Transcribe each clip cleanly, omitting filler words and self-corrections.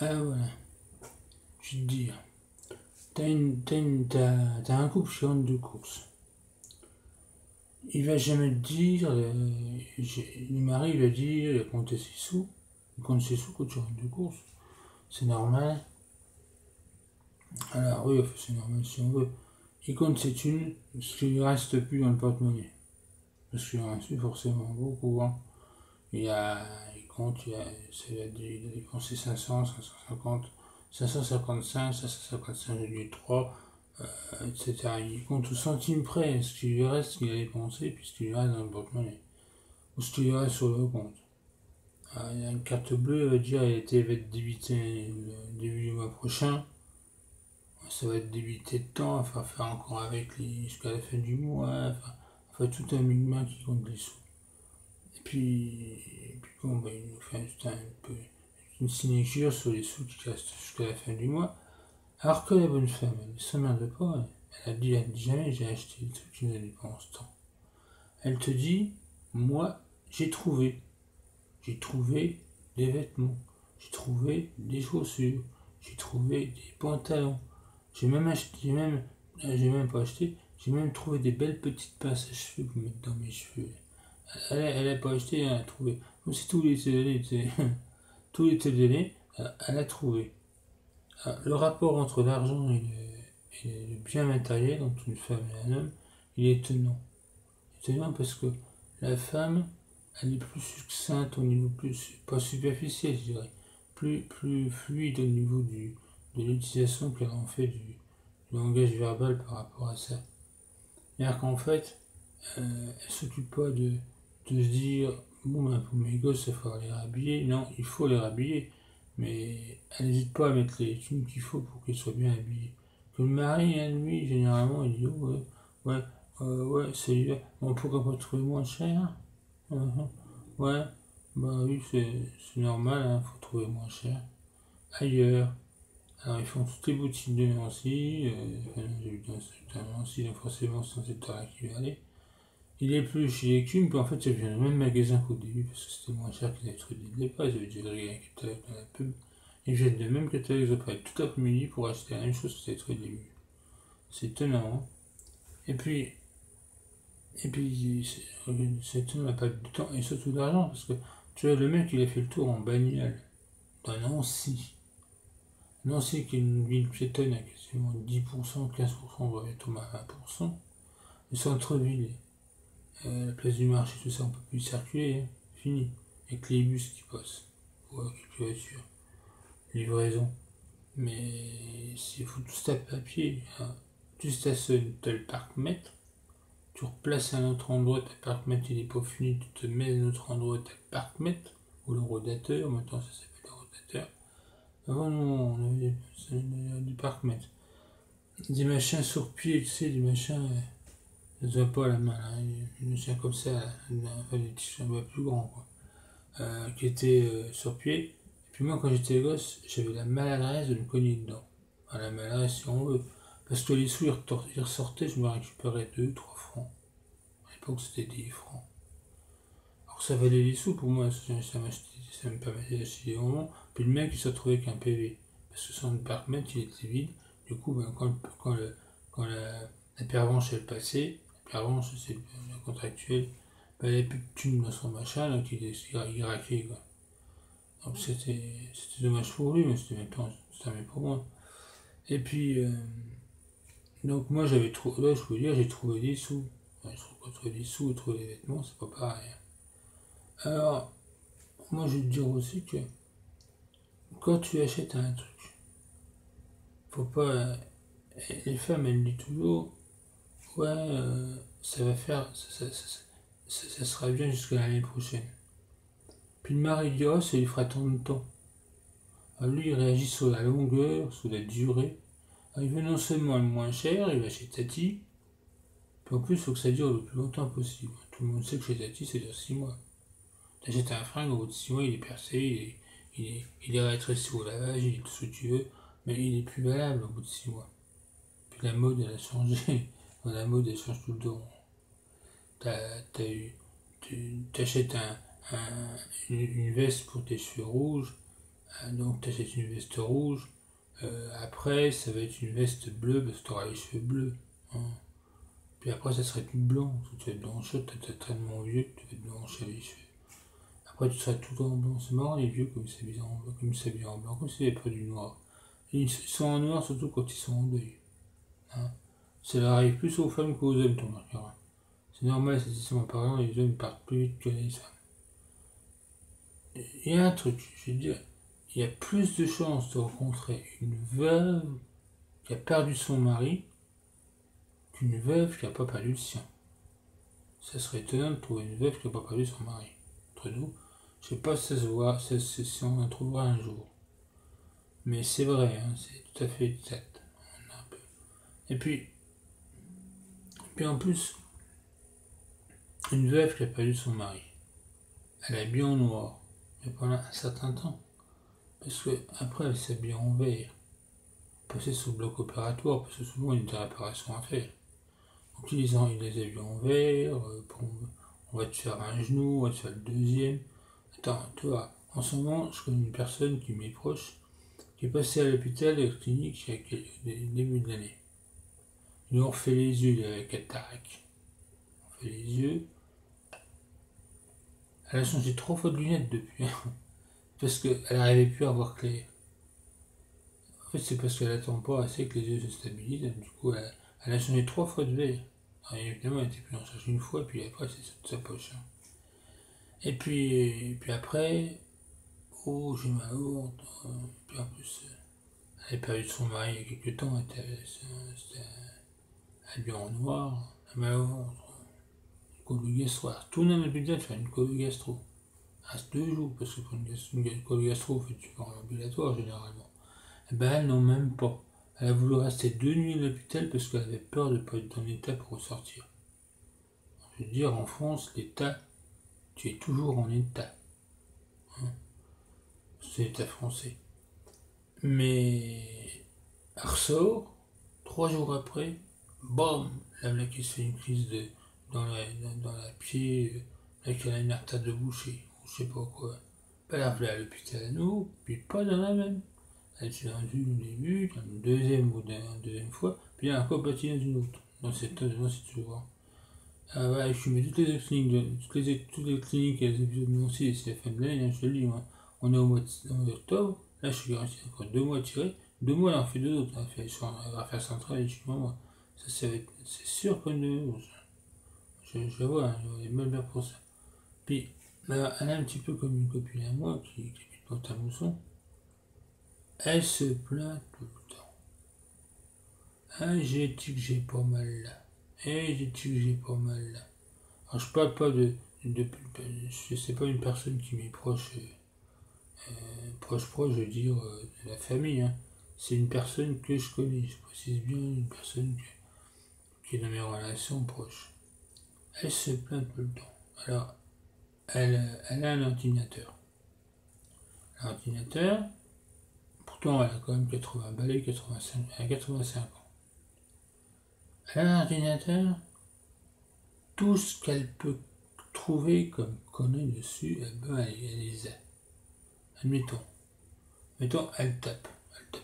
Ah voilà, je vais te dire. T'as un couple qui rentre de course. Il va jamais te dire, le mari il va dire, il va compter ses sous. Il compte ses sous quand tu rentres de course. C'est normal. Alors oui, enfin, c'est normal si on veut. Il compte ses thunes, ce qui lui reste plus dans le porte-monnaie. Parce qu'il en reste forcément beaucoup. Hein. Il compte, il a dépensé 500, 550, 555, 555,3, etc. Il compte au centime près ce qui lui reste, ce qu'il a dépensé, puis ce qui lui reste dans le porte-monnaie. Ou ce qui lui reste sur le compte. Il y a une carte bleue, elle va dire, va être débitée le début du mois prochain. Ça va être débité de temps, il va faire encore avec jusqu'à la fin du mois. Enfin tout un minimum qui compte les sous. Et puis bon, il nous fait juste peu une signature sur les sous qui restent jusqu'à la fin du mois. Alors que la bonne femme, elle ne s'emmerde pas, elle dit jamais j'ai acheté des trucs qui nous dépensent tant. Elle te dit, moi j'ai trouvé. J'ai trouvé des vêtements, j'ai trouvé des chaussures, j'ai trouvé des pantalons. J'ai même pas acheté, j'ai même trouvé des belles petites pinces à cheveux pour mettre dans mes cheveux. Elle a pas acheté, elle a trouvé. C'est tous les télés, tous les télés, elle a trouvé. Le rapport entre l'argent et le bien matériel entre une femme et un homme, il est étonnant. Étonnant parce que la femme, elle est plus succincte au niveau plus, pas superficiel, je dirais, plus fluide au niveau de l'utilisation qu'elle en fait du langage verbal par rapport à ça. C'est-à-dire qu'en fait, elle s'occupe pas de se dire, bon, ben, pour mes gosses, il faut les rhabiller. Non, il faut les rhabiller, mais elle n'hésite pas à mettre les thunes qu'il faut pour qu'ils soient bien habillés. Que le mari, hein, lui, généralement, il dit, oh, ouais, celui-là, on pourrait pas trouver moins cher. Ouais, bah oui, c'est normal, hein, faut trouver moins cher. Ailleurs, alors ils font toutes les boutiques de Nancy, j'ai vu dans Nancy, donc forcément c'est dans cette là qui va aller. Il est plus chez Ecume, puis en fait ça vient du même magasin qu'au début, parce que c'était moins cher qu'ils avaient trouvé dès le départ, ils avaient déjà regardé un catalogue dans la pub. Ils jettent le même catalogue, ils ont pris tout l'après-midi pour acheter la même chose qu'ils avaient trouvé au début. C'est étonnant, hein. Et puis, c'est étonnant, on n'a pas de temps, et surtout d'argent, parce que tu vois, le mec il a fait le tour en bagnole dans Nancy. Nancy qui est une ville piétonne à quasiment 10%, 15%, on va être au moins 20%. Le centre-ville, la place du marché, tout ça, on peut plus circuler, hein. Fini. Avec les bus qui passent, ou quelques voitures, livraison. Mais s'il faut tout ça papier, hein. Tu stationnes, tu as le parc-mètre, tu replaces à un autre endroit, ta parc-mètre il est pas fini, tu te mets à un autre endroit, ta parc-mètre, ou le rodateur, maintenant ça s'appelle le rodateur. Avant, nous, on avait du parc-mètre. Des machins sur pied, tu sais, des machins, ça se voit pas à la main, là, des machins comme ça, enfin des petits un plus grands, quoi, qui étaient sur pied. Et puis moi, quand j'étais gosse, j'avais la maladresse de me cogner dedans. Enfin, la maladresse, si on veut. Parce que les sous, ils ressortaient, je me récupérais 2, 3 francs. À l'époque, c'était 10 francs. Alors ça valait les sous pour moi, ça me permettait d'acheter des moments. Puis le mec, il s'est retrouvé avec un PV. Parce que son parc-mètre, il était vide. Du coup, ben, quand la pervenche elle passait, la pervenche c'est le contractuel, ben, il n'y avait plus de thunes dans son machin, donc il raquait, quoi. Donc c'était dommage pour lui, mais c'était même pas pour moi. Et puis, donc moi j'avais trouvé, là je peux dire, j'ai trouvé des sous. Ouais, je trouve trouver des sous et trouver des vêtements, c'est pas pareil. Alors, moi je vais te dire aussi que quand tu achètes un truc, faut pas. Les femmes elles disent toujours, ouais, ça va faire, ça sera bien jusqu'à l'année prochaine. Puis le mari dit, oh, ça lui fera tant de temps. Alors lui, il réagit sur la longueur, sur la durée. Alors, il veut non seulement le moins cher, il va chez Tati, puis en plus, il faut que ça dure le plus longtemps possible. Tout le monde sait que chez Tati, ça dure 6 mois. T'achètes un fringue, au bout de 6 mois, il est percé, il est rétréci au lavage, il est tout ce que tu veux, mais il est plus valable au bout de 6 mois. Puis la mode, elle a changé. La mode, elle change tout le temps. Tu achètes une veste pour tes cheveux rouges, Donc tu achètes une veste rouge. Après, ça va être une veste bleue parce que tu auras les cheveux bleus. Hein. Puis après, ça serait tout blanc. Tu vas être blanchette, tu es tellement vieux que tu vas te blanchir les cheveux. Après, tu seras tout en blanc. C'est marrant, les vieux, comme ils s'habillent en blanc, comme s'ils n'avaient pas du noir. Et ils sont en noir surtout quand ils sont en deuil. Hein. Ça leur arrive plus aux femmes qu'aux hommes, ton remarqueras. C'est normal, c'est système apparent, les hommes partent plus vite que les femmes. Il y a un truc, je veux dire, il y a plus de chances de rencontrer une veuve qui a perdu son mari qu'une veuve qui n'a pas perdu le sien. Ça serait étonnant de trouver une veuve qui n'a pas perdu son mari. Entre nous, je sais pas si ça se voit, si on en trouvera un jour. Mais c'est vrai, hein, c'est tout à fait exact. Et puis en plus, une veuve qui a perdu son mari, elle est bien en noir, mais pendant un certain temps. Parce que après elle s'habille en vert, passer sous le bloc opératoire, parce que souvent il y a des réparations à faire. Donc ils les habillent en vert, on va te faire un genou, on va te faire le deuxième. Attends, tu vois, en ce moment, je connais une personne qui m'est proche, qui est passée à l'hôpital et à la clinique il y a début de l'année. Ils lui ont refait les yeux avec cataracte. On fait les yeux. Elle a changé 3 fois de lunettes depuis. Parce qu'elle n'arrivait plus à voir clair. En fait, c'est parce qu'elle attend pas assez que les yeux se stabilisent. Du coup, elle a changé 3 fois de verre. Alors, évidemment, elle était plus en charge une fois, puis après, c'est de sa poche. Hein. Et puis après, oh, j'ai mal au ventre. Puis en plus, elle a perdu son mari il y a quelques temps, elle était habillée en noir, elle a mal au ventre. Colo gastro. Retourner à l'hôpital faire une colo gastro. Reste 2 jours, parce que pour une colo gastro, fait tu vas en ambulatoire généralement. Et ben elle non même pas. Elle a voulu rester 2 nuits à l'hôpital parce qu'elle avait peur de ne pas être dans l'état pour ressortir. Je veux dire, en France, l'état, tu es toujours en état. Hein. C'est l'état français. Mais elle ressort, 3 jours après, bam, la blague qui se fait une crise dans la pied, avec elle a une artère de boucher, ou je sais pas quoi. Elle a appelé à l'hôpital à nous, puis pas dans la même. Elle s'est rendue au début, dans une deuxième fois, puis elle a encore parti dans une autre, dans cette vois. Ah ouais, je mets toutes les cliniques, toutes les cliniques et les épisodes de aussi, c'est la fin de l'année, hein, je te le dis, moi. On est au mois d'octobre, là je suis resté encore 2 mois tirés, 2 mois elle en fait 2 autres, elle va faire centrale et je suis moi. Ça, c'est sûr que je vois, hein, il y a mal bien pour ça. Puis, là, elle est un petit peu comme une copine à moi qui habite dans ta mousson. Elle se plaint tout le temps. Ah, j'ai dit que j'ai pas mal là. Eh, j'ai dit que j'ai pas mal là. Alors, je parle pas je sais pas une personne qui m'est proche, proche, je veux dire, de la famille. Hein. C'est une personne que je connais, je précise bien, une personne qui est dans mes relations proches. Elle se plaint tout le temps. Alors, elle a un ordinateur. L'ordinateur, pourtant elle a quand même 80 balais, 85, elle a 85 ans. Elle a un ordinateur, tout ce qu'elle peut trouver comme conneries dessus, elle les a. Mettons, elle tape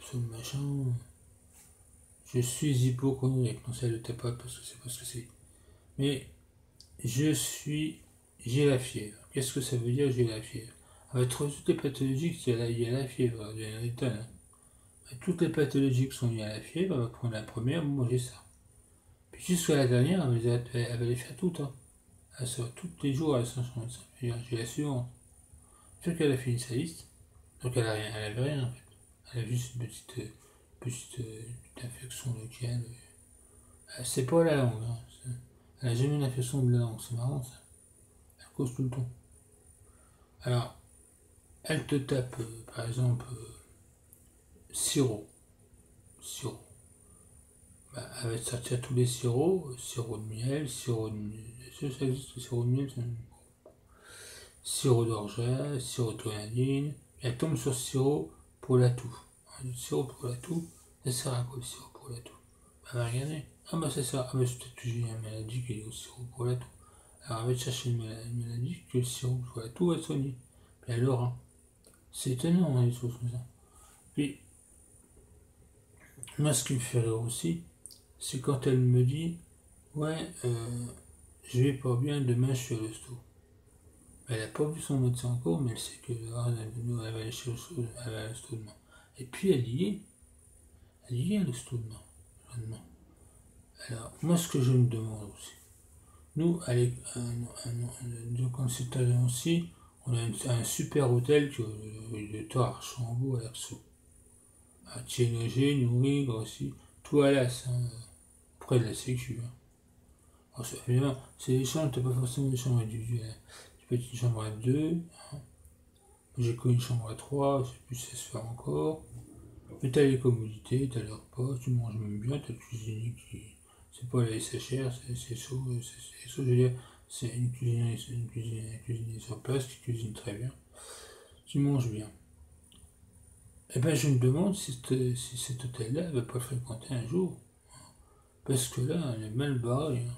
sur le machin. Je suis hypochondriaque, non, ça elle le tape pas parce que c'est pas ce que c'est. Mais j'ai la fièvre. Qu'est-ce que ça veut dire j'ai la fièvre? Avec toutes les pathologies, il y a la fièvre, il y a l'état, hein. Toutes les pathologies qui sont liées à la fièvre, elle va prendre la première, moi j'ai ça. Puis jusqu'à la dernière, elle va les faire toutes. Hein. Elle sort tous les jours, elle s'en change. J'ai la suivante. Une fois qu'elle a fini sa liste, donc elle avait rien en fait. Elle a juste une petite infection locale. C'est pas la langue. Hein. Elle a jamais une infection de la langue, c'est marrant ça. Elle cause tout le temps. Alors, elle te tape, par exemple, sirop. Sirop. Bah, elle va te sortir tous les sirops, sirop de miel, sirop de... Est-ce que ça existe le sirop de miel? Sirop d'orgeat, sirop de grenadine. Elle tombe sur sirop pour la toux. Le sirop pour la toux, ça sert à quoi le sirop pour la toux? Elle va regarder. Ah bah ça sert. Ah bah c'est peut-être que j'ai une maladie qui est au sirop pour la toux. Alors elle va te chercher une maladie que le sirop pour la toux va soigner. Puis elle aura. C'est étonnant, hein, les choses comme ça. Puis, moi, ce qui me fait rire aussi, c'est quand elle me dit, ouais, je vais pas bien, demain je suis à l'hosto. Elle n'a pas vu son médecin encore, mais elle sait que elle va aller chez elle va à l'hosto demain. Et puis elle y est à l'hosto demain. Alors, moi, ce que je me demande aussi, nous, quand c'est à Nancy, on a un super hôtel de Tor Archambault à Erceau. À Thiénogé, Nourrig aussi, tout à l'as, hein, près de la Sécu. Hein. Alors, évidemment, c'est des chambres, t'as pas forcément des chambres individuelles. Tu peux être une chambre à deux, hein. J'ai connu une chambre à trois, je sais plus si ça se fait encore. Mais t'as les commodités, t'as les repas, tu manges même bien, t'as le cuisinier qui. C'est pas la SHR, c'est chaud, je veux dire, c'est une cuisinière sur place qui cuisine très bien. Tu manges bien. Eh ben je me demande si cet hôtel-là va pas fréquenter un jour. Parce que là, on est mal barré. Hein.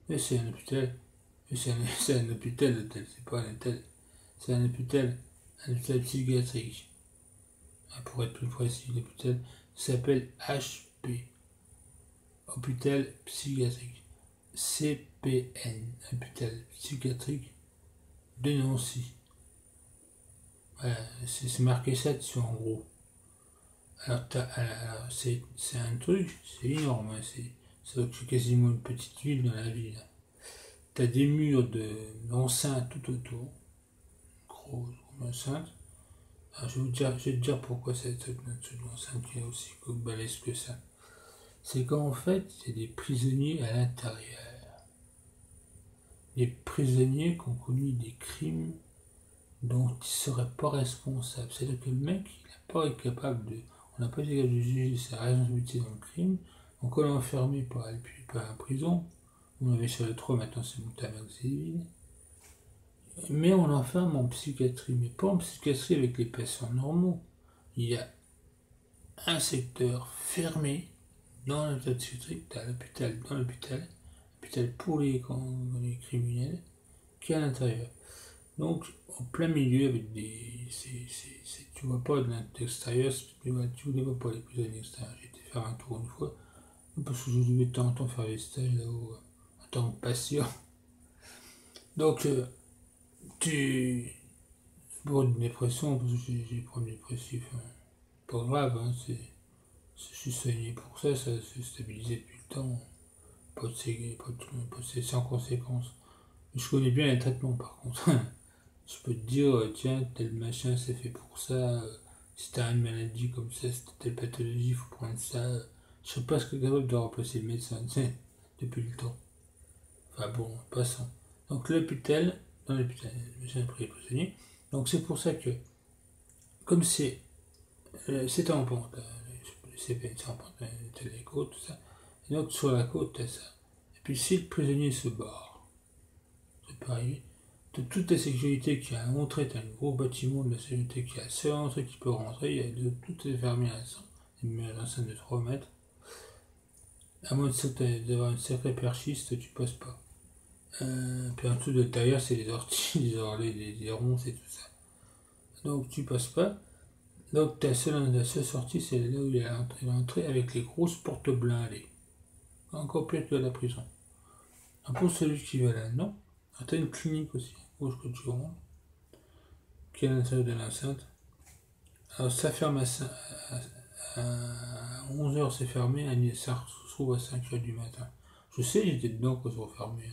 Mais c'est un hôpital. C'est un hôpital, l'hôtel, c'est pas un hôtel. C'est un hôpital psychiatrique. Ah, pour être plus précis, l'hôpital s'appelle HP. Hôpital psychiatrique. CPN. Hôpital psychiatrique de Nancy. Voilà, c'est marqué ça dessus en gros. Alors c'est un truc, c'est énorme. Hein, c'est quasiment une petite ville dans la ville. T'as des murs d'enceintes tout autour, gros enceintes. Alors, je vais te dire pourquoi cette enceinte qui est aussi balèze que ça. C'est qu'en fait, il y a des prisonniers à l'intérieur. Des prisonniers qui ont commis des crimes dont ils ne seraient pas responsables. C'est-à-dire que le mec, il n'a pas été capable de. On n'a pas été capable de juger sa responsabilité dans le crime. Donc on l'a enfermé par en prison. On avait sur le 3, maintenant c'est monté à Maxéville. Mais on l'enferme en psychiatrie, mais pas en psychiatrie avec les patients normaux. Il y a un secteur fermé dans l'hôpital psychiatrique, t'as l'hôpital dans l'hôpital pour les criminels, qui est à l'intérieur. Donc, en plein milieu, avec des. Tu vois pas de l'extérieur, tu ne vois pas les prisonniers extérieurs. J'ai été faire un tour une fois, parce que je devais de temps en temps faire des stages là-haut, en tant que patient. Donc, tu. Pour une dépression, parce que j'ai des problèmes dépressifs, hein. Pas grave, hein, je suis soigné pour ça, ça s'est stabilisé depuis le temps. Pas de sans conséquences. Je connais bien les traitements par contre. Je peux te dire, tiens, tel machin c'est fait pour ça, si t'as une maladie comme ça, si t'as telle pathologie, il faut prendre ça. Je serais presque capable de remplacer le médecin, tu sais, depuis le temps. Enfin bon, passons. Donc dans l'hôpital, j'ai pris les prisonniers. Donc c'est pour ça que, comme c'est en pente, le CPN, c'est en pente, t'as les côtes, tout ça. Et donc sur la côte, t'as ça. Et puis si le prisonnier se barre, c'est pas arrivé, de toute la sécurité qui a à l'entrée, t'as un gros bâtiment de la sécurité qui a la seule entrée qui peut rentrer, tout est fermé à ça. Une enceinte de 3 mètres. À moins d'avoir une sacrée perchiste, tu passes pas. Puis en dessous de derrière, c'est les orties, les orlets, les ronces et tout ça. Donc tu passes pas. Donc la seule sortie, c'est là où il y a l'entrée avec les grosses portes blindées. Encore pire que la prison. Pour celui qui va là-dedans, t'as une clinique aussi, gauche que tu rentres, qui est à l'intérieur de l'enceinte. Alors ça ferme à 11h, c'est fermé, ça se trouve à 5h du matin. Je sais, j'étais dedans quand ils fermé.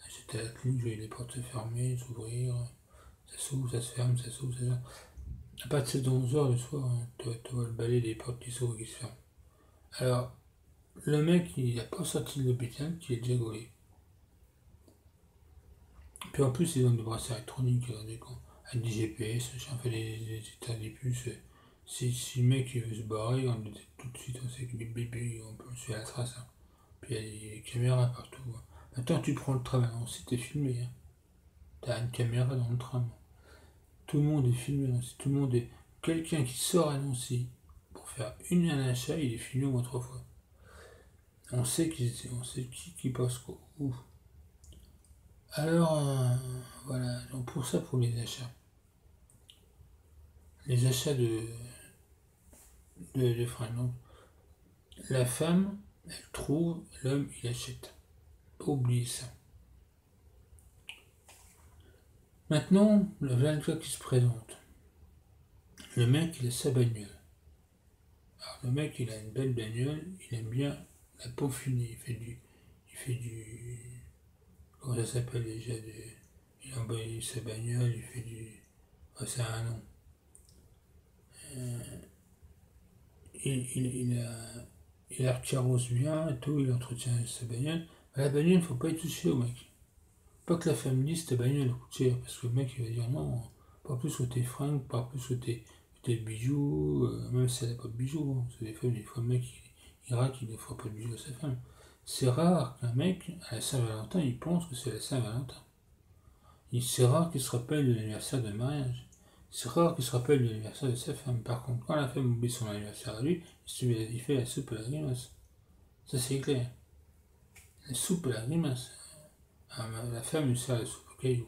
J'étais à la clinique, je voyais les portes se fermer, s'ouvrir, ça s'ouvre, ça se ferme, ça s'ouvre, ça se ferme. À partir de 11h le soir, hein, tu vois le balai des portes qui s'ouvrent et qui se ferment. Alors, le mec, il n'a pas sorti de l'hôpital, qui est déjà gaulé. Puis en plus, ils ont des bracelets électroniques, avec des GPS, j'ai fait des états des puces. Si le mec il veut se barrer, on le dit tout de suite, on sait que bébé, on peut suivre la trace. Hein. Puis il y a des caméras partout. Hein. Maintenant, tu prends le tram, non, si t'es filmé. Hein. T'as une caméra dans le tram. Tout le monde est filmé, hein. Tout le monde est. Quelqu'un qui sort à Nancy pour faire un achat, il est filmé au moins 3 fois. On sait qui passe quoi. Ouf. Alors, voilà, donc pour ça, pour les achats. les achats de fringues. Donc, la femme, elle trouve, l'homme, il achète. Oublie ça. Maintenant, le cas qui se présente. Le mec, il a sa bagnole. Alors, le mec, il a une belle bagnole, il aime bien la peaufiner. Il fait du, comment ça s'appelle déjà, il embellit sa bagnole, il fait du, oh, ça a un nom. Il la recarrosse bien et tout, il entretient sa bagnole. Mais la bagnole, il ne faut pas y toucher au mec. Pas que la femme dise ta bagnole coûte cher, parce que le mec il va dire non, pas plus que tes fringues, pas plus que tes bijoux, même si elle n'a pas de bijoux. Hein. Parce que des fois le mec il raque, il ne fera pas de bijoux à sa femme. C'est rare qu'un mec, à la Saint-Valentin, il pense que c'est la Saint-Valentin. C'est rare qu'il se rappelle de l'anniversaire de mariage. C'est rare qu'il se rappelle de l'anniversaire de sa femme. Par contre, quand la femme oublie son anniversaire à lui, il fait la soupe à la grimace. Ça c'est clair. La soupe à la grimace. Ah, la femme lui sert la soupe au caillou.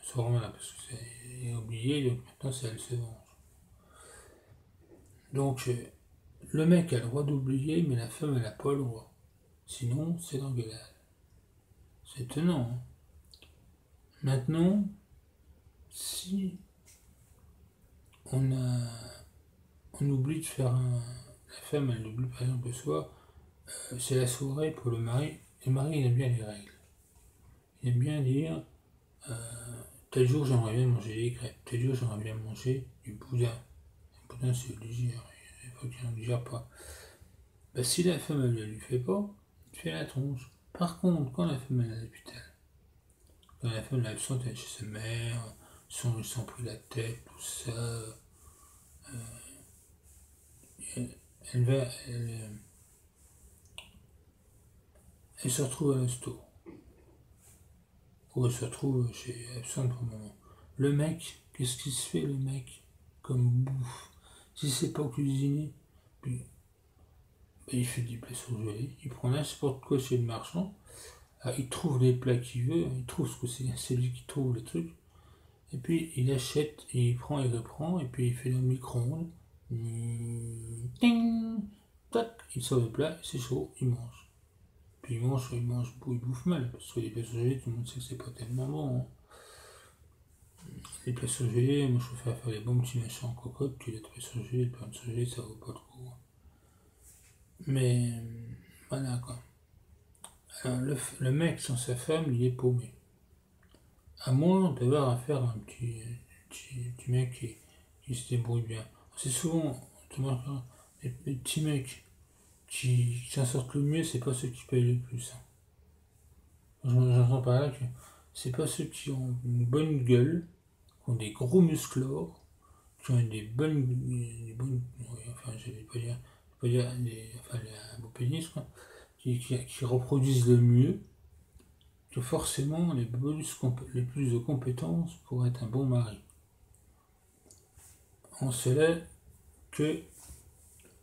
Se remet là, parce que c'est oublié, donc maintenant c'est elle se venge. Donc le mec a le droit d'oublier, mais la femme elle n'a pas le droit. Sinon, c'est l'engueulade. C'est étonnant. Hein. Maintenant, si on a on oublie de faire un. La femme elle oublie par exemple le soir, c'est la soirée pour le mari. Le mari il aime bien les règles. Il aime bien dire tel jour j'aimerais bien manger des crêpes, tel jour j'aimerais bien manger du boudin. Le boudin c'est léger, il faut qu'il n'en digère pas. Bah, si la femme elle ne lui fait pas, il fait la tronche. Par contre, quand la femme elle est à l'hôpital, quand la femme elle est absente, elle est chez sa mère, ils s'en pris la tête, tout ça, elle va, elle se retrouve à l'hosto. Ou elle se retrouve chez absente pour le moment. Le mec, qu'est-ce qu'il se fait le mec comme bouffe? Si c'est pas cuisiner, puis, bah, il fait des plats surgelés, il prend n'importe quoi chez le marchand, il trouve les plats qu'il veut, il trouve ce que c'est lui qui trouve le truc, et puis il achète, et il prend et reprend, et puis il fait dans le micro-ondes, tac, il sort le plat, c'est chaud, il mange. Puis il bouffe mal, parce que les plats surgelés, tout le monde sait que c'est pas tellement bon. Hein. Les plats surgelés, moi je préfère faire des bons petits machins en cocotte que les plats surgelés, les plats surgelés ça vaut pas le coup. Mais voilà quoi. Alors, le mec sans sa femme, il est paumé. À moins d'avoir affaire à un petit mec qui se débrouille bien. C'est souvent, les petits mecs qui s'en sortent le mieux, c'est pas ceux qui payent le plus. Hein. J'entends par là que c'est pas ceux qui ont une bonne gueule, qui ont des gros musclores, qui ont enfin, je vais pas dire un beau pénis, quoi, qui reproduisent le mieux, que forcément les plus de compétences pour être un bon mari. En cela que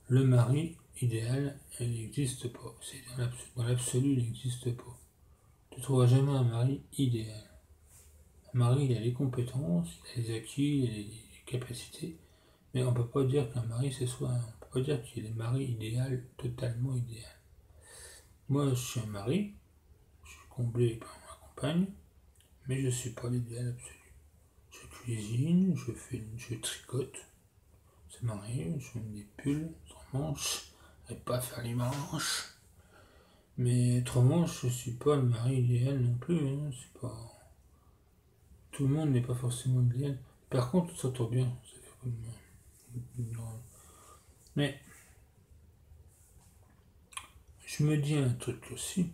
le mari idéal, il n'existe pas. Dans l'absolu, il n'existe pas. Tu ne trouveras jamais un mari idéal. Un mari, il a les compétences, il a les acquis, il a les capacités, mais on ne peut pas dire qu'un mari, c'est soi. On ne peut pas dire qu'il est le mari idéal, totalement idéal. Moi, je suis un mari, je suis comblé par ma compagne, mais je ne suis pas l'idéal absolu. Je cuisine, je tricote, ça m'arrive, je mets des pulls sans manches, je n'arrive pas à faire les manches. Mais autrement, je ne suis pas le mari idéal non plus. Hein, c'est pas... Tout le monde n'est pas forcément idéal. Par contre, ça s'entend bien. Ça fait comme... Mais je me dis un truc aussi,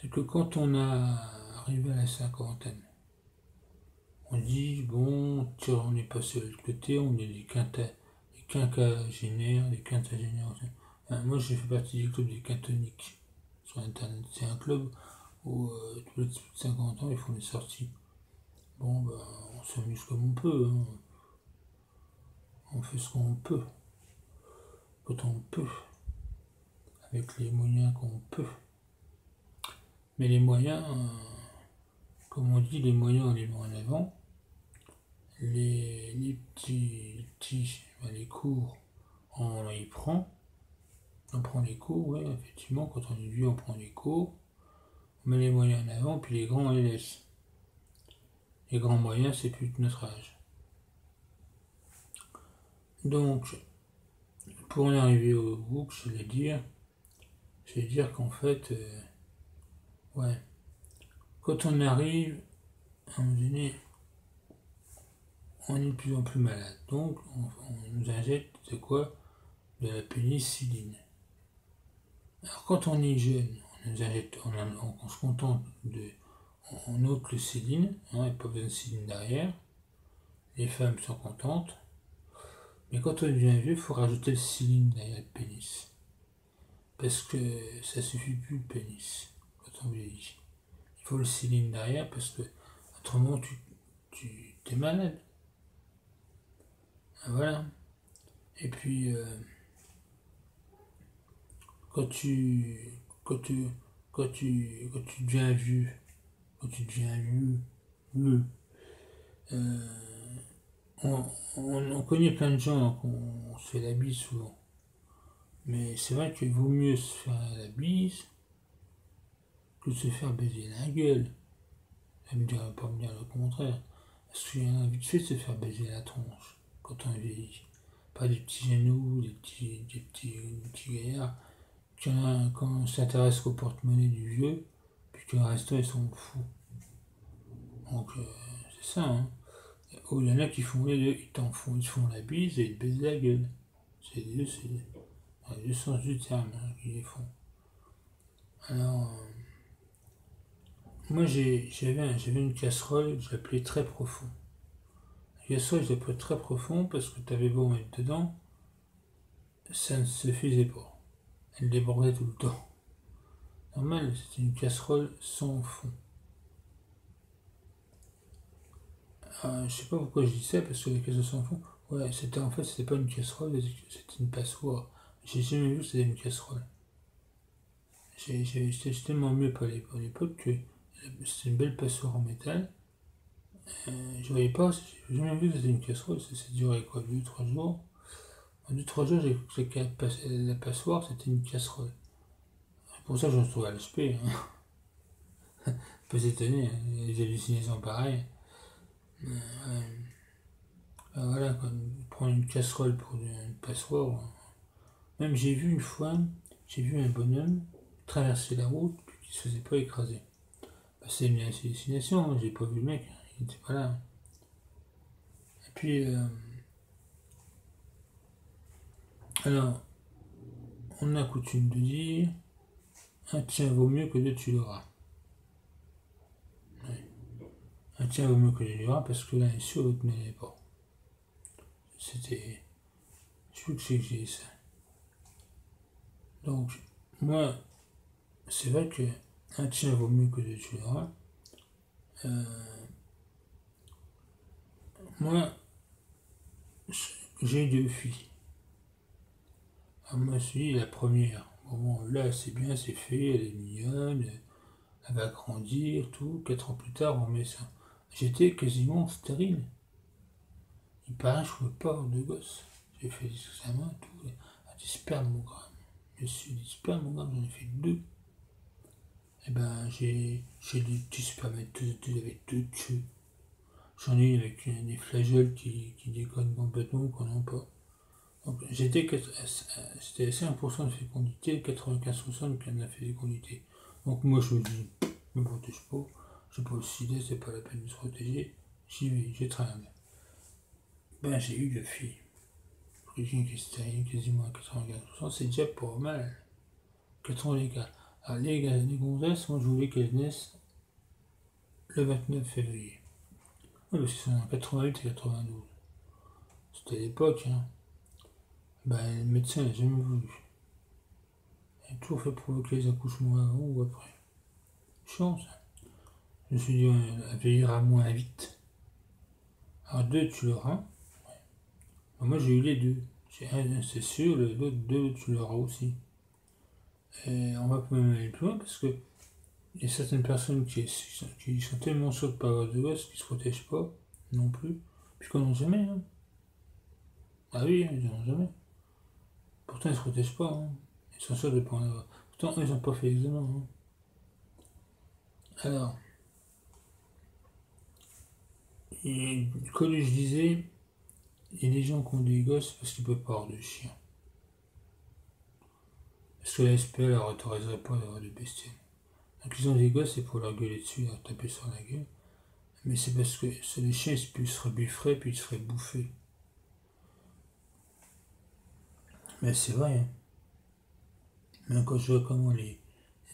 c'est que quand on a arrivé à la cinquantaine, on dit, bon, tiens, on est passé de l'autre côté, on est des quinquagénaires, des quintagénaires. Moi, j'ai fait partie du club des quintoniques sur Internet. C'est un club où tous les 50 ans, ils font des sorties. Bon, ben, on s'amuse comme on peut. Hein. On fait ce qu'on peut. Quand on peut. Avec les moyens qu'on peut. Mais les moyens, comme on dit, les moyens on les met en avant. les cours, on y prend. On prend les cours, ouais, effectivement, quand on est vieux, on prend les cours. On met les moyens en avant, puis les grands, on les laisse. Les grands moyens, c'est plus de notre âge. Donc, pour en arriver au bout, je vais dire qu'en fait, ouais, quand on arrive, à un moment donné, on est de plus en plus malade. Donc, on nous injecte de quoi? De la pénicilline. Alors, quand on est jeune, on nous injecte, on se contente de. On ôte le céline, il n'y a pas besoin de céline derrière. Les femmes sont contentes. Mais quand on devient vieux, il faut rajouter le céline derrière le pénis. Parce que ça suffit plus le pénis quand on vieillit. Il faut le céline derrière parce que autrement tu es malade. Voilà. Et puis quand tu deviens vieux, vieux, on connaît plein de gens qu'on se fait la bise souvent. Mais c'est vrai qu'il vaut mieux se faire la bise que de se faire baiser la gueule. Elle me dirait pas me dire le contraire. Parce qu'il y en a vite fait de se faire baiser la tronche quand on vieillit. Pas des petits genoux, des petits gaillards. Quand on s'intéresse qu'au porte-monnaie du vieux, puis que le restant ils sont fous. Donc c'est ça, hein. Il y en a qui font les deux, ils se font la bise et ils te baisent la gueule. C'est dans les deux sens du terme hein, qu'ils les font. Alors, moi j'avais une casserole que j'appelais très profond. La casserole je l'appelais très profond parce que tu avais beau mettre dedans, ça ne se faisait pas. Elle débordait tout le temps. Normal, c'était une casserole sans fond. Je sais pas pourquoi je dis ça, parce que la casserole sans fond, ouais, c'était pas une casserole, c'était une passoire. J'ai jamais vu que c'était une casserole. J'étais tellement mieux à l'époque que c'était une belle passoire en métal. Je voyais pas, j'ai jamais vu que c'était une casserole, ça durait quoi, 2-3 jours. En 2-3 jours, j'ai cru que la passoire c'était une casserole. C'est pour ça que je me retrouve à l'HP. Hein. Pas s'étonner, hein, les hallucinations pareilles. Voilà, quoi, prendre une casserole pour une passoire. Même j'ai vu un bonhomme traverser la route puis qui se faisait pas écraser. Bah, c'est une hallucination, hein, j'ai pas vu le mec, hein, il était pas là. Et puis, alors, on a coutume de dire, un tien vaut mieux que deux tu l'auras. Ouais. Un tien vaut mieux que deux tu l'auras parce que l'un est sûr, l'autre ne l'est pas. C'était. Je sais que c'est que j'ai dit ça. Donc, moi, c'est vrai que un tien vaut mieux que deux tu l'auras. Moi, j'ai deux filles. Alors moi, je la première. Bon, là, c'est bien, c'est fait, elle est mignonne, elle va grandir, tout. 4 ans plus tard, on met ça. J'étais quasiment stérile. Il paraît que je ne pouvais pas avoir de gosse. J'ai fait des examens, tout. Des spermogrammes. Je suis des spermogrammes, j'en ai fait 2. Et ben, j'ai des petits spermatozoïdes avec 2 queues. J'en ai une avec des flageoles qui déconnent complètement, qu'on n'en pas. Donc c'était 5% de fécondité, 95% de fécondité. Donc moi je me dis, ne me protège pas, je n'ai pas le sida, c'est pas la peine de se protéger, j'y vais, j'ai tringle. Ben j'ai eu 2 filles. Origine cristalline, quasiment à 95%, c'est déjà pas mal. 4 ans d'écart. Alors les gonzesses, moi je voulais qu'elles naissent le 29 février. Oui, parce qu'ils sont en 88 et 92. C'était l'époque, hein. Ben, le médecin n'a jamais voulu. Il a toujours fait provoquer les accouchements avant ou après. Chance. Je me suis dit, elle vieillira moins vite. Alors 2, tu l'auras. Ben, moi, j'ai eu les 2. J'ai un, c'est sûr, l'autre 2, tu l'auras aussi. Et on va pas même aller plus loin parce que il y a certaines personnes qui sont tellement sûres de ne pas avoir de gosse qui ne se protègent pas non plus. Puis qu'on n'en jamais, hein. Ah oui, ils n'en ont jamais. Pourtant, ils se protègent pas, hein. Ils sont sûrs de pas en avoir. Pourtant, eux, ils n'ont pas fait l'examen, hein. Alors, comme je disais, il y a des gens qui ont des gosses parce qu'ils ne peuvent pas avoir de chien. Parce que la SPA leur autoriserait pas d'avoir des bestioles. Donc ils ont des gosses, c'est pour leur gueuler dessus, leur taper sur la gueule. Mais c'est parce que les chiens ils se rebufferaient puis ils se feraient bouffer. Mais c'est vrai, hein. Même quand je vois comment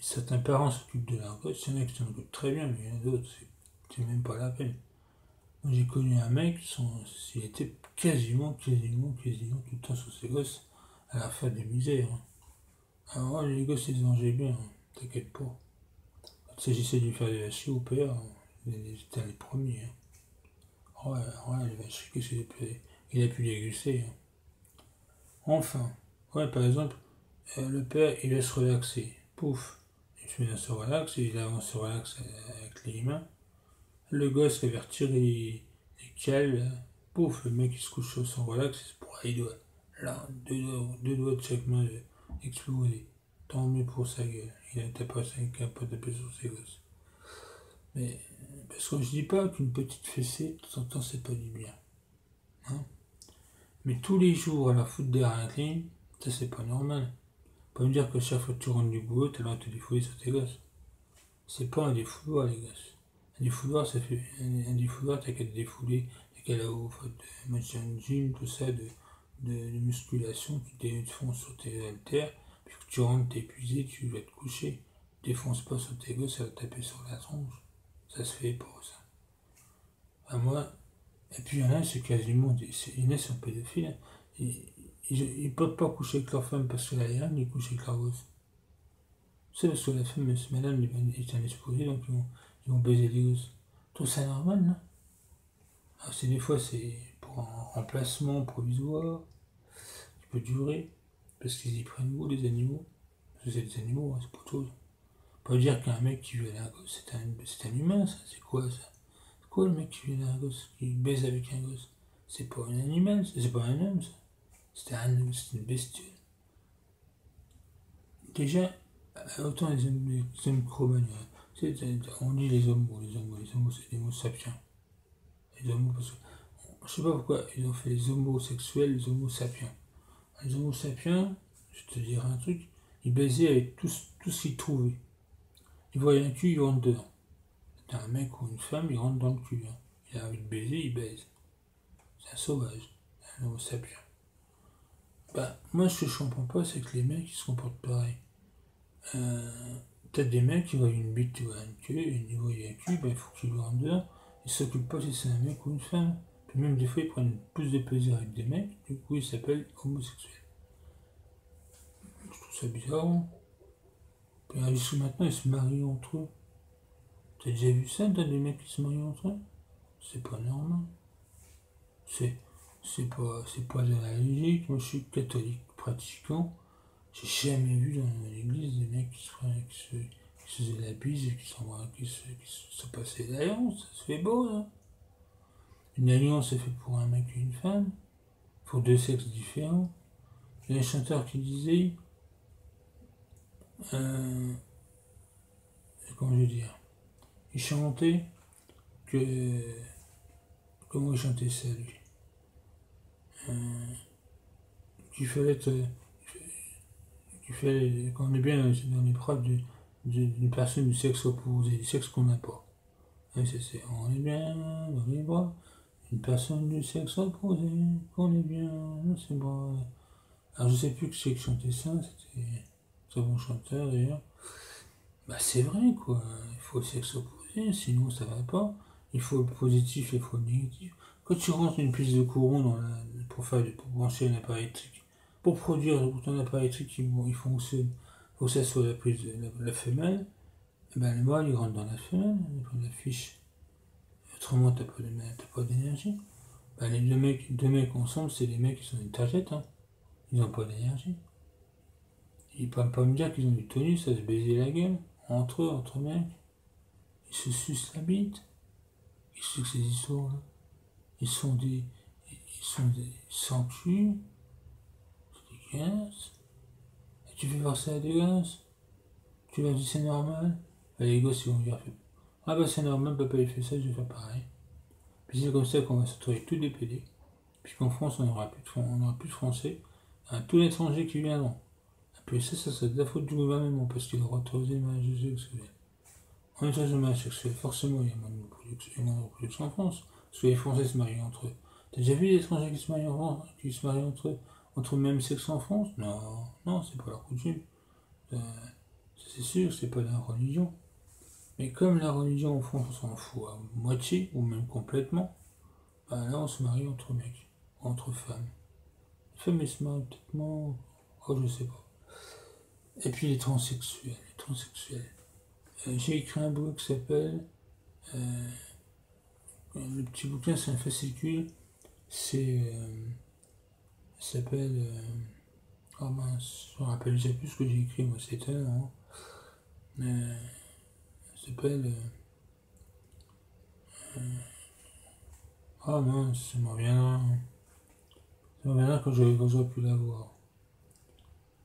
certains parents s'occupent de leurs gosses, il y en a qui s'en occupent très bien, mais il y en a d'autres, c'est même pas la peine. Moi j'ai connu un mec, il était quasiment tout le temps sur ses gosses à la faire des misères, hein. Alors moi les gosses ils se vengeaient bien, hein. T'inquiète pas. Quand il s'agissait de lui faire des vaches au père, hein, c'était les premiers, hein. Ouais, les vaches, qu'est-ce qu'il a pu déguster, hein. Enfin, ouais, par exemple, le père il laisse relaxer, pouf, il se relaxe, et il avance se relaxe avec les mains. Le gosse qui avait retiré les cales, pouf, le mec il se couche sur son relax, il doit, là, deux doigts de chaque main exploser. Tant mieux pour sa gueule, il a tapé un peu tapé sur ses gosses. Mais, parce que je dis pas qu'une petite fessée, de temps en temps, c'est pas du bien. Hein, mais tous les jours à la foutre derrière un clean, ça c'est pas normal. Pas me dire que chaque fois que tu rentres du boulot, t'as l'air de te défouler sur tes gosses. C'est pas un défouloir, les gosses. Un défouloir, ça fait. Un défouloir, t'as qu'à te défouler, t'as qu'à aller au match de gym, tout ça, de musculation, tu défonces sur tes haltères, puis que tu rentres, t'es épuisé, tu vas te coucher. Défonce pas sur tes gosses, ça va taper sur la tronche. Ça se fait pas, ça. À moi. Et puis il y en a, c'est quasiment. Il y en a, sont pédophiles, hein. Ils peuvent pas coucher avec leur femme parce que la reine, ils couchent avec leur gosse. C'est parce que la femme, madame, est un exposé, donc ils vont baiser les gosses. Tout ça normal, non? Alors, des fois, c'est pour un remplacement provisoire, qui peut durer, parce qu'ils y prennent goût, les animaux. Parce que c'est des animaux, hein, c'est pas autre chose. Pas dire qu'un mec qui viole un gosse, c'est un humain, ça. C'est quoi, ça? C'est quoi le mec qui viole un gosse, qui baise avec un gosse? C'est pas un animal, c'est pas un homme, ça. C'est une bestiole. Déjà, autant les hommes cro-magnons, on dit les homos, c'est des mots sapiens. Les homos, parce que, je sais pas pourquoi ils ont fait les homosexuels, les homo sapiens. Les homo sapiens, je te dirais un truc, ils baisaient avec tout ce qu'ils trouvaient. Ils voyaient un cul, ils rentrent dedans. T'as un mec ou une femme, il rentre dans le cul, hein. Il a envie de baiser, il baise. C'est un sauvage, un homo sapien. Bah, moi, ce que je comprends pas, c'est que les mecs, ils se comportent pareil. T'as des mecs qui voient une bite, tu vois une queue, et ils voient un cul, ben il faut qu'ils le rentrent dedans. Ils s'occupent pas si c'est un mec ou une femme. Puis même des fois, ils prennent plus de plaisir avec des mecs, du coup, ils s'appellent homosexuels. Je trouve ça bizarre, hein. Puis jusqu'à maintenant, ils se marient entre eux. T'as déjà vu ça, t'as des mecs qui se marient entre eux? C'est pas normal. C'est, c'est pas de la logique. Moi, je suis catholique pratiquant. J'ai jamais vu dans l'église des mecs qui se faisaient la bise et qui se passaient d'alliance. Ça se fait beau, là. Une alliance, c'est fait pour un mec et une femme, pour deux sexes différents. Il y a un chanteur qui disait, euh, comment je veux dire, il chantait que, comment il chantait ça, lui, qu'il fallait être, qu'il fallait, qu'on est bien dans les bras d'une personne du sexe opposé, du sexe qu'on n'a pas. Oui, on est bien dans les bras d'une personne du sexe opposé, qu'on est bien dans ses bras. Alors je sais plus qui c'est qui chantait ça, c'était un très bon chanteur d'ailleurs. Bah c'est vrai quoi, il faut le sexe opposé, sinon ça va pas. Il faut le positif et il faut le négatif. Quand tu rentres une prise de courant pour brancher un appareil électrique, pour produire ton appareil électrique il fonctionne, il faut que ça soit la prise de la femelle, et ben le mâle il rentre dans la femelle, il prend la fiche. Autrement t'as pas d'énergie. Ben, les deux mecs ensemble, c'est des mecs qui sont des targettes, hein. Ils n'ont pas d'énergie. Ils peuvent pas me dire qu'ils ont du tonus à se baiser la gueule, entre eux, entre mecs. Ils se sucent la bite. Qu'est-ce que ces histoires-là? ils sont des sans cul, c'est des gosses, et tu fais voir ça à des gosses, tu leur dis c'est normal, et les gosses ils vont dire ah bah c'est normal, papa il fait ça, je vais faire pareil. Puis c'est comme ça qu'on va se retrouver tous des PD, puisqu'en France on n'aura plus de français, à tous les étrangers qui viendront. Et puis ça c'est de la faute du gouvernement, parce qu'il aura autorisé le mariage sexuel. En état de mariage sexuel, forcément il y a moins de reproduction en France, parce que les Français se marient entre eux. T'as déjà vu des étrangers qui se marient en France, qui se marient entre eux, entre le même sexe en France? Non, non, c'est pas leur coutume. Euh, c'est sûr, c'est pas la religion. Mais comme la religion en France, on s'en fout à moitié, ou même complètement, bah là on se marie entre mecs, ou entre femmes. Les femmes elles se marient peut-être moins, oh je sais pas. Et puis les transsexuels, j'ai écrit un bouquin qui s'appelle, le petit bouquin c'est un fascicule, ça s'appelle, oh mince, je me rappelle déjà plus ce que j'ai écrit, moi c'est étonnant, hein. Ça s'appelle, oh mince, ça me reviendra, hein. Ça me reviendra quand j'aurai pu la voir.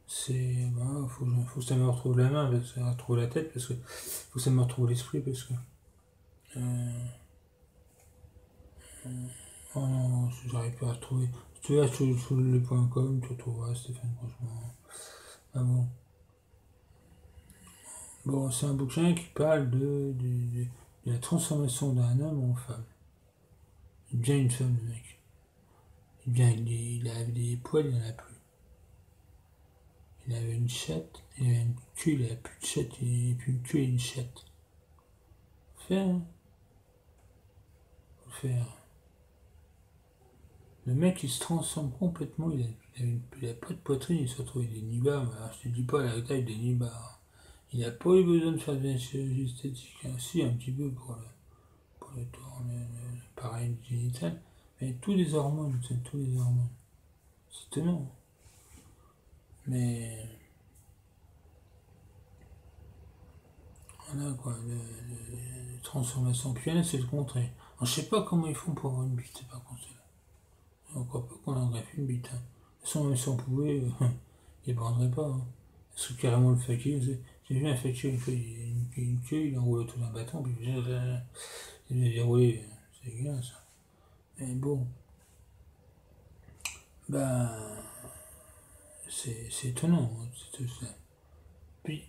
C'est, bah, faut que ça me retrouve la main, parce que ça me retrouve la tête, parce que, faut que ça me retrouve l'esprit, parce que, euh, oh non, j'arrive pas à retrouver. Si tu vas sur le.com, tu retrouveras Stéphane, franchement. Ah bon. Bon, c'est un bouquin qui parle de la transformation d'un homme en femme. Il devient une femme, le mec. Il a des poils, il en a plus. Il avait une chatte, il avait une queue, il a plus de chatte, il a plus une queue et une chatte. Faut faire, hein. Faut faire. Le mec il se transforme complètement, il a pas de poitrine, il se retrouve avec des nibards, mais alors, je te dis pas la taille des nibards. Il n'a pas eu besoin de faire de la chirurgie esthétique, hein. Si un petit peu pour l'appareil génital, mais tous les hormones, c'est tous les hormones. C'est étonnant. Mais voilà quoi, les transformations. Puis là c'est le contraire. Alors, je sais pas comment ils font pour avoir une bite, par contre. Encore pas qu'on en greffe une bite, hein. Même si on pouvait, il ne prendraient pas, hein. Parce que carrément le fakir, j'ai vu un fakir une queue, il enroule autour d'un bâton, puis il a déroulé, c'est dégueulasse ça. Mais bon, ben, c'est étonnant, hein, c'est tout ça. Puis,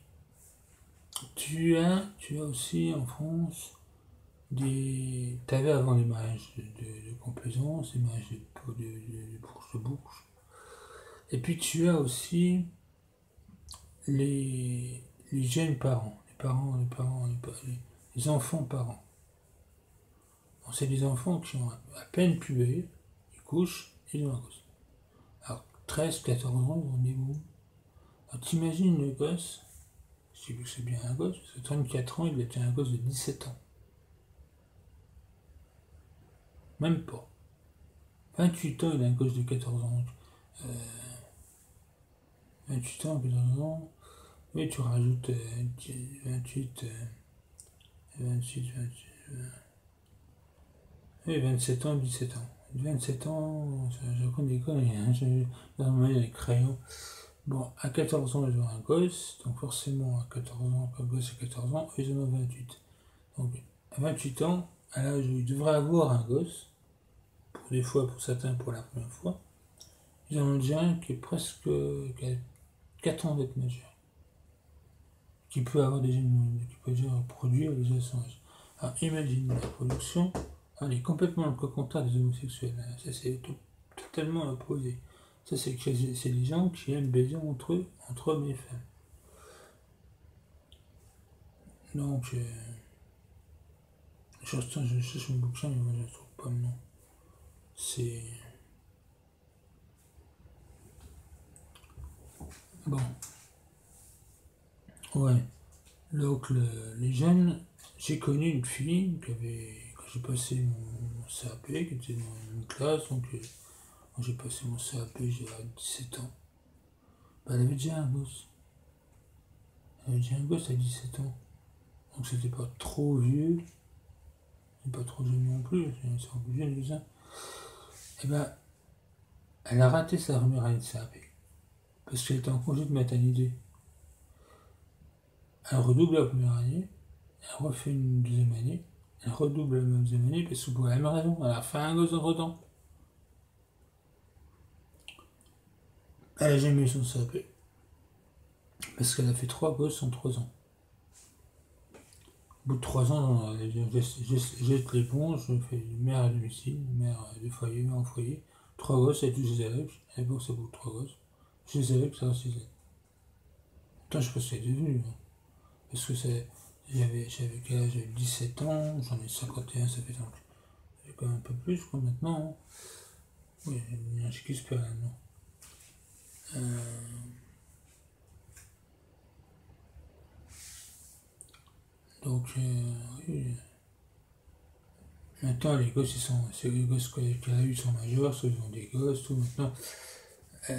tu as aussi en France t'avais avant les mariages de complaisance, les mariages de bouche de bouche. Et puis tu as aussi les jeunes parents, les enfants parents. Bon, c'est des enfants qui ont à peine pubé, ils couchent, ils ont un gosse. Alors 13, 14 ans, ils ont des bouts. Alors t'imagines le gosse, je sais que c'est bien un gosse, parce que 34 ans, il a déjà un gosse de 17 ans. Même pas. 28 ans, il a un gosse de 14 ans. 28 ans, 14 ans. Oui, tu rajoutes 28, 28, 28. Oui, 27 ans, 17 ans. 27 ans, je connais des conneries, hein, dans les crayons. Bon, à 14 ans, ils ont un gosse, donc forcément, à 14 ans, quand le gosse a 14 ans, ils en ont 28. Donc, à 28 ans, à l'âge où ils devraient avoir un gosse, pour des fois, pour certains, pour la première fois, ils en ont déjà un qui est presque, qui a 4 ans d'être majeur, qui peut avoir des gènes, qui peut déjà produire déjà son âge. Alors, imagine la production. On est complètement dans le contraire des homosexuels. Ça, c'est totalement opposé. Ça, c'est des gens qui aiment baiser entre eux, entre hommes et femmes. Donc, je cherche mon bouquin, mais moi, je ne trouve pas le nom. C'est. Bon. Ouais. Donc, les jeunes, j'ai connu une fille qui avait. Quand j'ai passé mon CAP, qui était dans une classe, donc quand j'ai passé mon CAP, j'avais 17 ans. Bah, elle avait déjà un gosse. Elle avait déjà un gosse à 17 ans. Donc c'était pas trop vieux, c'est pas trop jeune non plus, c'est un peu jeune, ça. Eh ben, elle a raté sa première année de CAP. Parce qu'elle était en congé de maternité. Elle redouble la première année, elle refait une deuxième année, elle redouble la deuxième année, parce que pour la même raison, elle a fait un gosse entre temps. Elle a jamais eu son CAP. Parce qu'elle a fait 3 gosses en 3 ans. Au bout de 3 ans, je jette l'éponge, je fais mère à domicile, mère de foyer, mère en foyer. 3 gosses, elle touche les élèves, à l'époque ça vaut 3 gosses. Je les élèves, ça reste les élèves. Putain, je sais pas ce que c'est devenu. Hein. Parce que j'avais quel âge? J'avais 17 ans, j'en ai 51, ça fait donc. Ça fait quand même un peu plus quoi maintenant. Hein. Oui, j'ai un qui se perd maintenant. Donc, oui. Maintenant, les gosses, c'est les gosses qu'elle a eu sont majeurs, soit ils ont des gosses, tout. Maintenant, je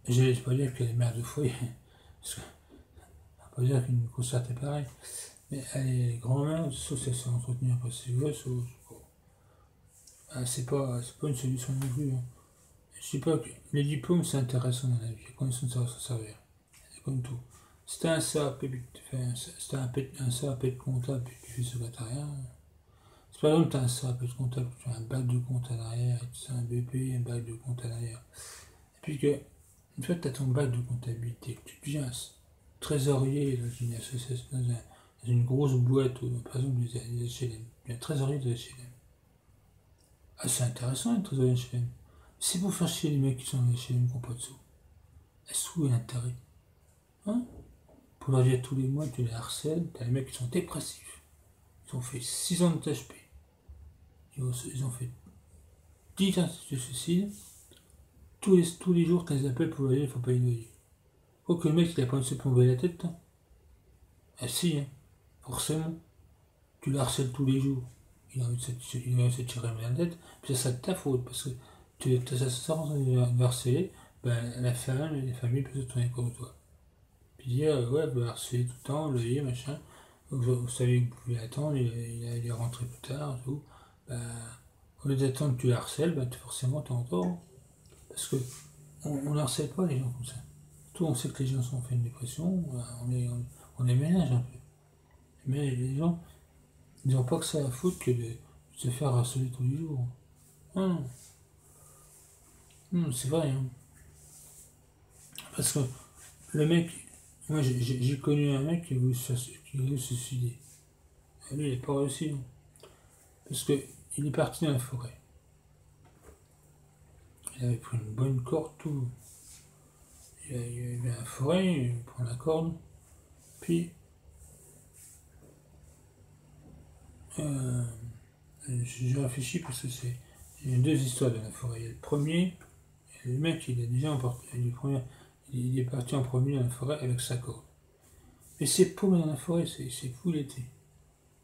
ne vais pas dire qu'elle est mère de foyer, parce qu'on va pas dire qu'une concerte est pareille. Mais elle est grand-mère, sauf si elle s'est entretenue après ses gosses, c'est pas une solution non plus. Hein. Je sais pas que les diplômes, c'est intéressant dans la vie, la connaissance, ça va s'en servir. C'est comme tout. Si t'as un CAP, si t'as un CAP de comptable, puis tu fais secrétariat, c'est pas exemple, tu as un CAP de comptable, tu as un bac de compte à l'arrière, tu as un BP, un bac de compte à l'arrière. Et puis que, une fois que tu as ton bac de comptabilité, que tu deviens trésorier dans une association, dans une grosse boîte, par exemple les HLM, tu es trésorier de HLM. Ah, c'est intéressant être trésorier de HLM. C'est pour faire chier les mecs qui sont dans les HLM qui n'ont pas de sous. Le sous et l'intérêt. Hein? Pour leur dire tous les mois, tu les harcèles, t'as les mecs qui sont dépressifs. Ils ont fait 6 ans de THP. Ils ont fait 10 ans de suicide. Tous les jours, quand ils appellent pour loyer, il faut pas y loyer. Faut que le mec, il a pas envie de se plomber la tête. Hein. Ah si, hein. Forcément. Tu le harcèles tous les jours. Il a envie de se tirer la tête. Puis ça, c'est de ta faute. Parce que tu as ça de harceler, ben, la famille peut se tourner contre toi. Puis dire, ouais, bah, harceler tout le temps, loyer, machin. Vous savez que vous pouvez attendre, il est rentré plus tard, tout. Ben, au lieu d'attendre que tu le harcèles, ben, forcément, t'es en tort. Parce que on harcèle pas les gens comme ça. Tout, on sait que les gens sont fait une dépression, on les ménage un peu. Mais les gens, ils n'ont pas que ça à foutre que de se faire harceler tous les jours. Non, non c'est vrai. Hein. Parce que le mec, moi j'ai connu un mec qui a voulu se suicider. Et lui, il n'est pas réussi. Hein. Parce qu'il est parti dans la forêt. Il avait pris une bonne corde, tout. Il y avait la forêt, il prend la corde. Puis, j'ai réfléchi parce que il y a 2 histoires de la forêt. Il y a le premier, le mec il est déjà emporté. Il est parti en premier dans la forêt avec sa corde. Mais c'est paumé dans la forêt, c'est fou l'été.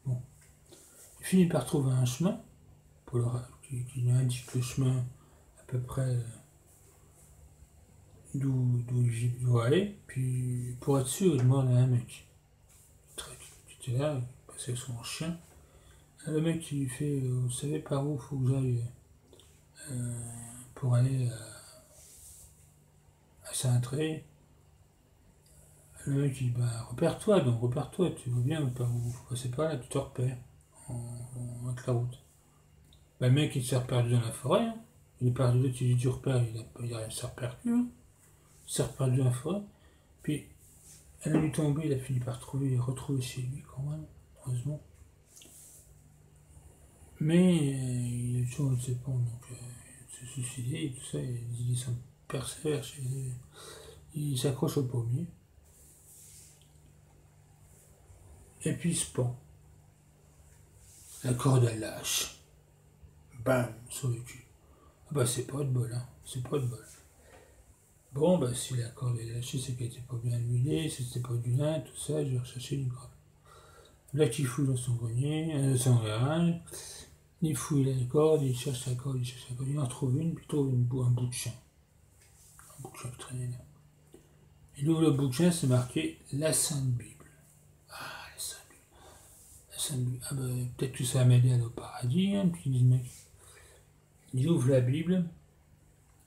Bon. Il finit par trouver un chemin qui lui indique le chemin à peu près d'où il doit aller. Puis pour être sûr, il demande à un mec qui était là, il passait avec son chien. Le mec il fait, vous savez par où faut que j'aille pour aller à Saint-Tré. Le mec il dit, bah repère-toi, tu vois bien par où faut passer par là, tu te repères avec la route. Bah, le mec il s'est perdu dans la forêt, hein. Il est perdu, tu dis du repère, il a rien s'est perdu, hein. Il s'est perdu dans la forêt, puis elle a lui tombé, il a fini par retrouver chez lui quand même, heureusement. Mais il a toujours de ses pans, donc se suicider et tout ça, il s'en persévère, il s'accroche au pommier, et puis il se pend. La corde elle lâche. Bam, sur le cul. Ah bah c'est pas de bol, hein, c'est pas de bol. Bon bah si la corde est lâchée, c'est qu'elle était pas bien huilée, c'était pas du lin, tout ça, je vais rechercher du gras. Là qui fouille dans son grenier, son garage, il fouille la corde, il cherche la corde, il en trouve une, puis il trouve un bouquin. Un bouquin qui traînait là. Il ouvre le bouquin, c'est marqué la Sainte Bible. Ah, la Sainte Bible. Ah bah peut-être que ça va m'aider à aller au paradis, hein, puis il dit mec. Il ouvre la Bible.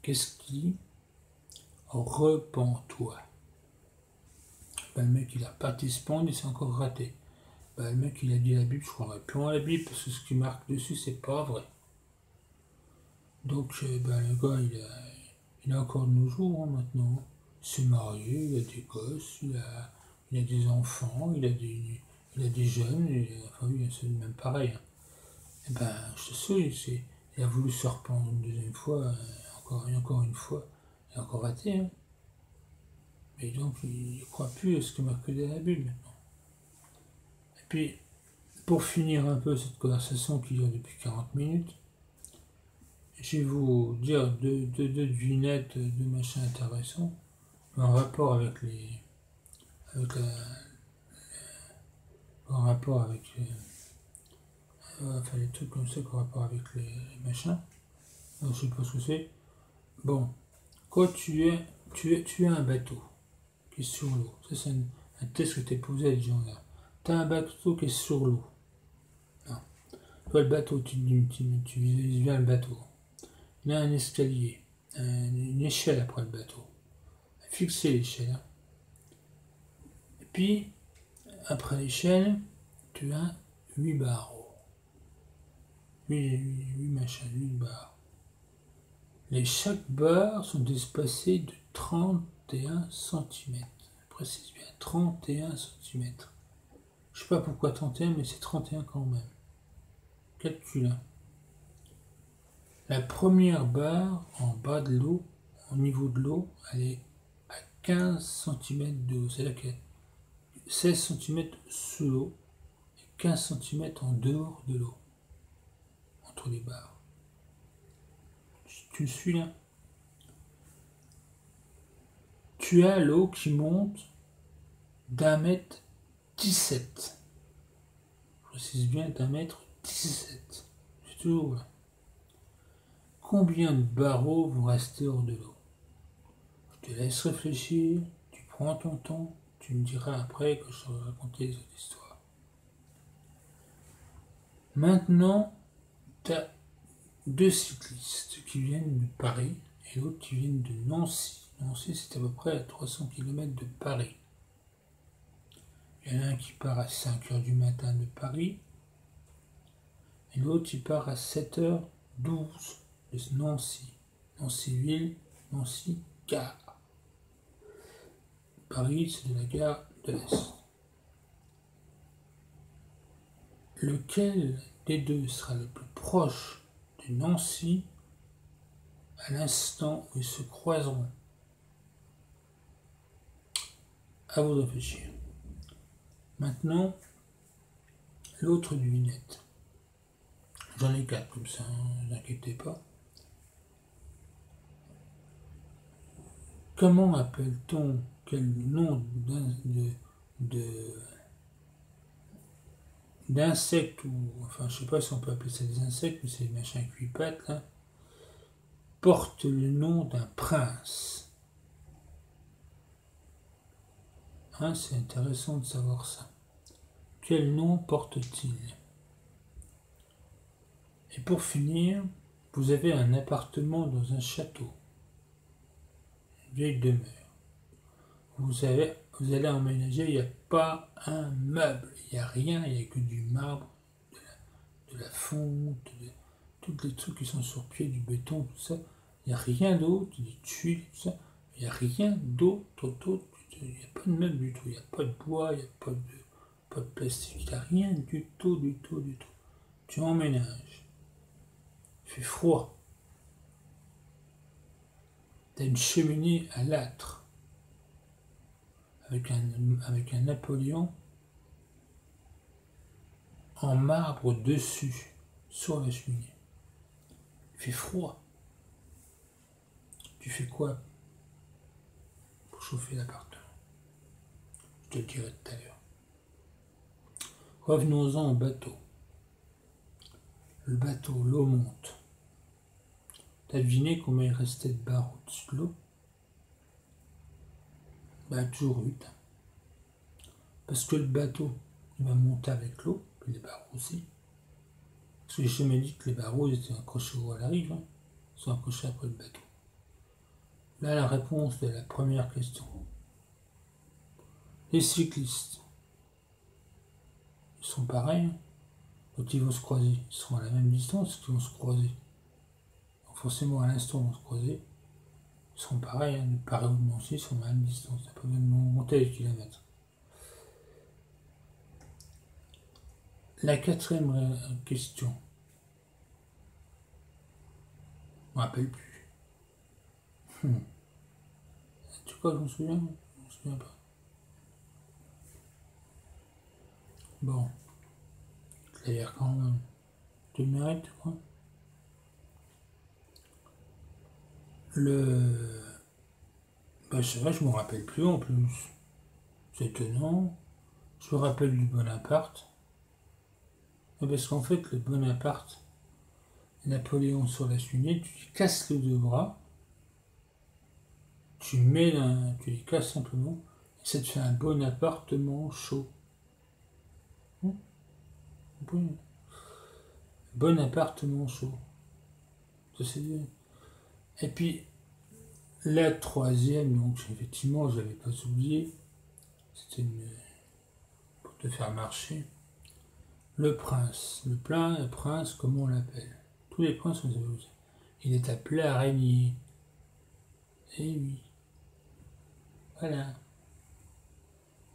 Qu'est-ce qu'il dit? Repens-toi. Ben, le mec, il a reparti se pendre, il s'est encore raté. Ben, le mec, il a dit la Bible, je croirais plus en la Bible, parce que ce qui marque dessus, c'est pas vrai. Donc, ben, le gars, il a encore de nos jours, hein, maintenant. Il s'est marié, il a des gosses, il a des enfants, il a des jeunes, enfin oui, c'est même pareil. Hein. Et ben, je te sais, il a voulu se rependre une deuxième fois, encore une fois, il a encore raté. Hein. Et donc, il ne croit plus à ce que marque dans la Bible maintenant. Et puis, pour finir un peu cette conversation qui dure depuis 40 minutes, je vais vous dire deux devinettes de machins intéressants en rapport avec enfin les trucs comme ça en rapport avec les machins. Alors, je sais pas ce que c'est. Bon, quand tu as un bateau qui est sur l'eau, ça c'est un test que tu es posé à des gens là. Tu as un bateau qui est sur l'eau. Non. Toi le bateau, tu visualises bien le bateau. Il y a un escalier, une échelle après le bateau. Fixer l'échelle. Hein. Et puis, après l'échelle, tu as 8 barreaux. 8 machins, 8 barres. Et chaque barre sont espacées de 31 cm. Précise bien, 31 cm. Je sais pas pourquoi 31, mais c'est 31 quand même. Calcule. La première barre en bas de l'eau, au niveau de l'eau, elle est à 15 cm de haut. C'est-à-dire qu'elle est 16 cm sous l'eau et 15 cm en dehors de l'eau. Entre les barres. Tu suis là? Tu as l'eau qui monte d'1,17 m. Je précise bien d'1,17 m. C'est toujours là. Combien de barreaux vont rester hors de l'eau? Je te laisse réfléchir, tu prends ton temps, tu me diras après que je t'aurai raconté les autres histoires. Maintenant, tu as 2 cyclistes qui viennent de Paris et l'autre qui viennent de Nancy. Nancy, c'est à peu près à 300 km de Paris. Il y en a un qui part à 5h du matin de Paris et l'autre qui part à 7h12 de Nancy. Nancy-Ville, Nancy-Gare. Paris, c'est de la gare de l'Est. Lequel des deux sera le plus proche de Nancy à l'instant où ils se croiseront? À vous de réfléchir. Maintenant, l'autre devinette. J'en ai 4 comme ça, ne vous inquiétez pas. Comment appelle-t-on quel nom d'insectes, ou enfin je sais pas si on peut appeler ça des insectes, mais c'est des machins à 8 pattes là, porte le nom d'un prince? Hein, c'est intéressant de savoir ça. Quel nom porte-t-il? Et pour finir, vous avez un appartement dans un château, une vieille demeure. Vous allez emménager, il n'y a pas un meuble, il n'y a rien, il n'y a que du marbre, de la fonte, tous les trucs qui sont sur pied, du béton, tout ça. Il n'y a rien d'autre, des tuiles, tout ça. Il n'y a rien d'autre, il n'y a pas de meuble du tout, il n'y a pas de bois, il n'y a pas de plastique, il n'y a rien du tout. Tu emménages, il fait froid, tu as une cheminée à l'âtre, avec un Napoléon en marbre dessus, sur la cheminée. Il fait froid. Tu fais quoi pour chauffer l'appartement? Je te le dirai tout à l'heure. Revenons-en au bateau. Le bateau, l'eau monte. T'as deviné combien il restait de barres au-dessus de l'eau? Ben, toujours 8. Parce que le bateau, il va monter avec l'eau, puis les barreaux aussi. Parce que j'ai jamais dit que les barreaux étaient accrochés à la rive. Hein. sont accrochés après le bateau. Là, la réponse de la première question. Les cyclistes, ils sont pareils, hein. Quand ils vont se croiser, ils seront à la même distance qu'ils vont se croiser. Donc forcément, à l'instant où ils vont se croiser, ils seront pareils, hein. De Paris ou de Nancy, ils sont à la même distance. Il n'y a pas besoin de monter les kilomètres. La quatrième question. Je me rappelle plus. Tu crois que je me souviens? Je me souviens pas. Bon, je l'ai quand même. Tu le mérites, tu crois? C'est vrai, je me rappelle plus en plus. C'est étonnant. Je me rappelle du Bonaparte. Mais parce qu'en fait, le Bonaparte, Napoléon sur la cheminée, tu lui casses les deux bras, tu les casses simplement, et ça te fait un bon appartement chaud. Oui. Bon appartement chaud. Ça, c'est bien. Et puis, la troisième, donc effectivement, je n'avais pas oublié, c'était pour te faire marcher. Le prince. Le prince, comment on l'appelle? Tous les princes, on les avait aussi. Il est appelé araignée. Eh oui. Voilà.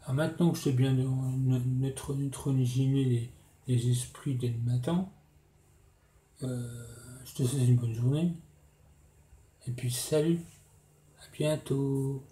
Alors maintenant que je sais bien neutroniser les esprits dès le matin, je te souhaite une bonne journée. Et puis salut. À bientôt.